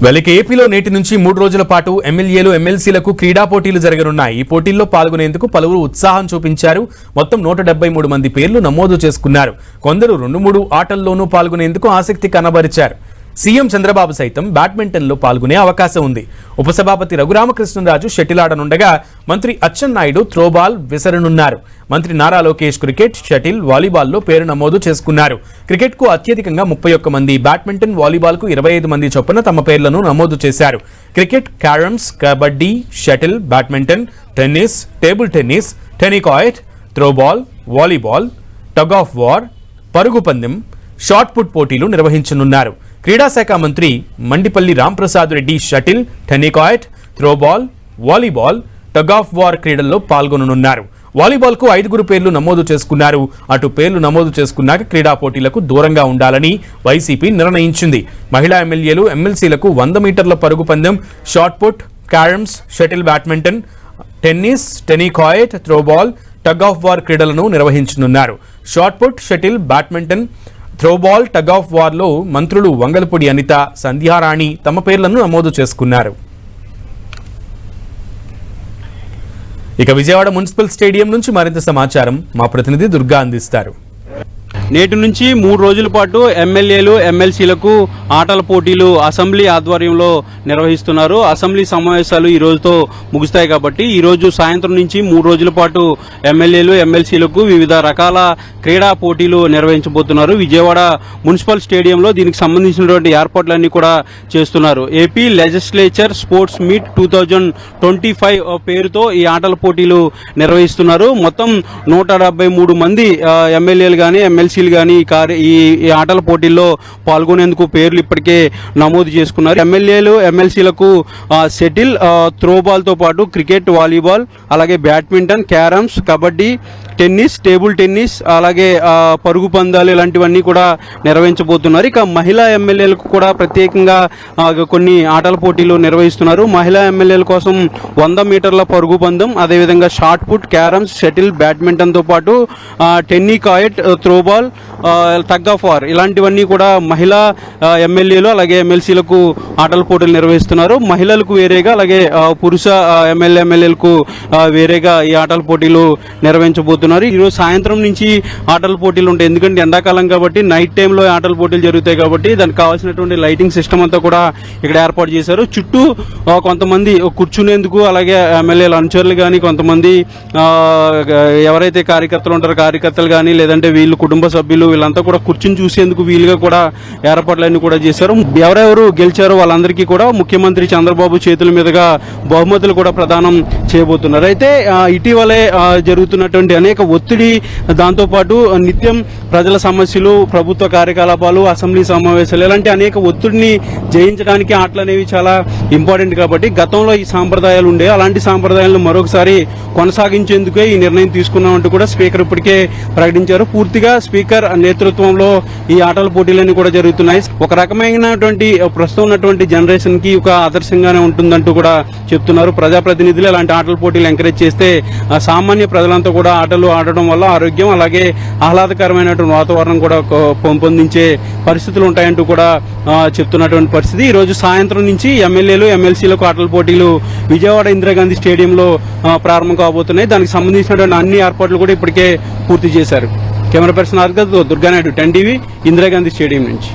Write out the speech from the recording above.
వెలికి ఏపీలో నేటి నుంచి 3 రోజుల పాటు ఎమ్మెల్యేలు ఎమ్మెల్సీలకు క్రీడా పోటీలు జరగనున్నాయి. ఈ పోటీల్లో పాల్గొనేందుకు పలువురు ఉత్సాహం చూపించారు. మొత్తం 173 మంది పేర్లు నమోదు చేసుకున్నారు. కొందరు 2-3 ఆటల్లోనూ పాల్గొనేందుకు ఆసక్తి కనబరిచారు. సీఎం చంద్రబాబు సైతం బ్యాడ్మింటన్లో పాల్గొనే అవకాశం ఉంది. ఉపసభాపతి రఘురామకృష్ణరాజు షటిల్ ఆడనుండగా మంత్రి అచ్చెన్నాయుడు త్రోబాల్ విసరనున్నారు. మంత్రి నారా లోకేష్ క్రికెట్, షటిల్, వాలీబాల్లో పేరు నమోదు చేసుకున్నారు. క్రికెట్కు అత్యధికంగా 31 మంది, బ్యాడ్మింటన్, వాలీబాల్కు 25 మంది చొప్పున తమ పేర్లను నమోదు చేశారు. Cricket, carroms, kabaddi, shuttle, badminton, tennis, table tennis, tennikoit, throwball, volleyball, tug of war, పరుగు పందెం, షాట్ పుట్ పోటీలు నిర్వహించనున్నారు. క్రీడా శాఖ మంత్రి Mandipalli Ramprasad Reddy shuttle, tenikoit, throwball, volleyball, tug of war క్రీడల్లో పాల్గొననున్నారు. వాలీబాల్కు 5 పేర్లు నమోదు చేసుకున్నారు. అటు పేర్లు నమోదు చేసుకున్నాక క్రీడా పోటీలకు దూరంగా ఉండాలని వైసీపీ నిర్ణయించింది. మహిళా ఎమ్మెల్యేలు ఎమ్మెల్సీలకు 100 మీటర్ల పరుగు పందెం, shot put, carroms, shuttle, badminton, tennis, tennikoit, throwball, tug of war క్రీడలను నిర్వహించనున్నారు. Shot put, shuttle, badminton, throwball, tug of వార్లో మంత్రులు వంగలపూడి అనిత, సంధ్యారాణి తమ పేర్లను నమోదు చేసుకున్నారు. ఇక విజయవాడ మున్సిపల్ స్టేడియం నుంచి మరింత సమాచారం మా ప్రతినిధి దుర్గా అందిస్తారు. నేటి నుంచి 3 రోజుల పాటు ఎమ్మెల్యేలు ఎమ్మెల్సీలకు ఆటల పోటీలు అసెంబ్లీ ఆధ్వర్యంలో నిర్వహిస్తున్నారు. అసెంబ్లీ సమావేశాలు ఈ రోజుతో ముగుస్తాయి కాబట్టి ఈ రోజు సాయంత్రం నుంచి 3 రోజుల పాటు ఎమ్మెల్యేలు ఎమ్మెల్సీలకు వివిధ రకాల క్రీడా పోటీలు నిర్వహించబోతున్నారు. విజయవాడ మున్సిపల్ స్టేడియంలో దీనికి సంబంధించినటువంటి ఏర్పాట్లన్నీ కూడా చేస్తున్నారు. ఏపీ లెజిస్లేచర్ స్పోర్ట్స్ మీట్ 2025 పేరుతో ఈ ఆటల పోటీలు నిర్వహిస్తున్నారు. మొత్తం 173 మంది ఎమ్మెల్యేలు గానీ ఎమ్మెల్సీలు గానీ ఈ ఆటల పోటీల్లో పాల్గొనేందుకు పేర్లు ఇప్పటికే నమోదు చేసుకున్నారు. ఎమ్మెల్యేలు ఎమ్మెల్సీలకు షటిల్, త్రోబాల్ తో పాటు క్రికెట్, వాలీబాల్, అలాగే badminton, carroms, kabaddi, tennis, table tennis, అలాగే పరుగు పందాలు ఇలాంటివన్నీ కూడా నిర్వహించబోతున్నారు. ఇక మహిళా ఎమ్మెల్యేలకు కూడా ప్రత్యేకంగా కొన్ని ఆటల పోటీలు నిర్వహిస్తున్నారు. మహిళా ఎమ్మెల్యేల కోసం 100 మీటర్ల పరుగు పందెం, అదేవిధంగా shot put, carroms, shuttle, badminton తో పాటు tennikoit, throwball, tug of war ఇలాంటివన్నీ కూడా మహిళా ఎమ్మెల్యేలు అలాగే ఎమ్మెల్సీలకు ఆటల పోటీలు నిర్వహిస్తున్నారు. మహిళలకు వేరేగా అలాగే పురుష ఎమ్మెల్యేలకు వేరేగా ఈ ఆటల పోటీలు నిర్వహించబోతున్నారు. ఈరోజు సాయంత్రం నుంచి ఆటల పోటీలు ఉంటాయి. ఎందుకంటే ఎండాకాలం కాబట్టి నైట్ టైంలో ఆటల పోటీలు జరుగుతాయి కాబట్టి దానికి కావాల్సినటువంటి లైటింగ్ సిస్టమ్ అంతా కూడా ఇక్కడ ఏర్పాటు చేశారు. చుట్టూ కొంతమంది కూర్చునేందుకు అలాగే ఎమ్మెల్యేల అనుచరులు కానీ కొంతమంది ఎవరైతే కార్యకర్తలు ఉంటారో కార్యకర్తలు కానీ లేదంటే వీళ్ళు కుటుంబ సభ్యులు వీళ్ళంతా కూడా కూర్చుని చూసేందుకు వీలుగా కూడా ఏర్పాట్లన్నీ కూడా చేశారు. ఎవరెవరు గెలిచారో వాళ్ళందరికీ కూడా ముఖ్యమంత్రి చంద్రబాబు చేతుల మీదుగా బహుమతులు కూడా ప్రదానం చేయబోతున్నారు. అయితే ఇటీవలే జరుగుతున్నటువంటి అనేక ఒత్తిడి, దాంతోపాటు నిత్యం ప్రజల సమస్యలు, ప్రభుత్వ కార్యకలాపాలు, అసెంబ్లీ సమావేశాలు ఇలాంటి అనేక ఒత్తిడిని జయించడానికి ఆటలు అనేవి చాలా ఇంపార్టెంట్ కాబట్టి గతంలో ఈ సాంప్రదాయాలు ఉండే అలాంటి సాంప్రదాయాలను మరొకసారి కొనసాగించేందుకే ఈ నిర్ణయం తీసుకున్నామంటూ కూడా స్పీకర్ ఇప్పటికే ప్రకటించారు. పూర్తిగా స్పీకర్ నేతృత్వంలో ఈ ఆటల పోటీలన్నీ కూడా జరుగుతున్నాయి. ఒక రకమైనటువంటి ప్రస్తుతం ఉన్నటువంటి జనరేషన్ కి ఒక ఆదర్శంగానే ఉంటుందంటూ కూడా చెప్తున్నారు. ప్రజాప్రతినిధులు ఇలాంటి ఆటల పోటీలు ఎంకరేజ్ చేస్తే సామాన్య ప్రజలంతా కూడా ఆటలు ఆడడం వల్ల ఆరోగ్యం అలాగే ఆహ్లాదకరమైనటువంటి వాతావరణం కూడా పెంపొందించే పరిస్థితులు ఉంటాయంటూ కూడా చెప్తున్నటువంటి పరిస్థితి. ఈ రోజు సాయంత్రం నుంచి ఎమ్మెల్యేలు ఎమ్మెల్సీలకు ఆటల పోటీలు విజయవాడ ఇందిరాగాంధీ స్టేడియంలో ప్రారంభం కాబోతున్నాయి. దానికి సంబంధించినటువంటి అన్ని ఏర్పాట్లు కూడా ఇప్పటికే పూర్తి చేశారు. Camera person Durganaidu, 10 TV, Indira Gandhi stadium నుంచి.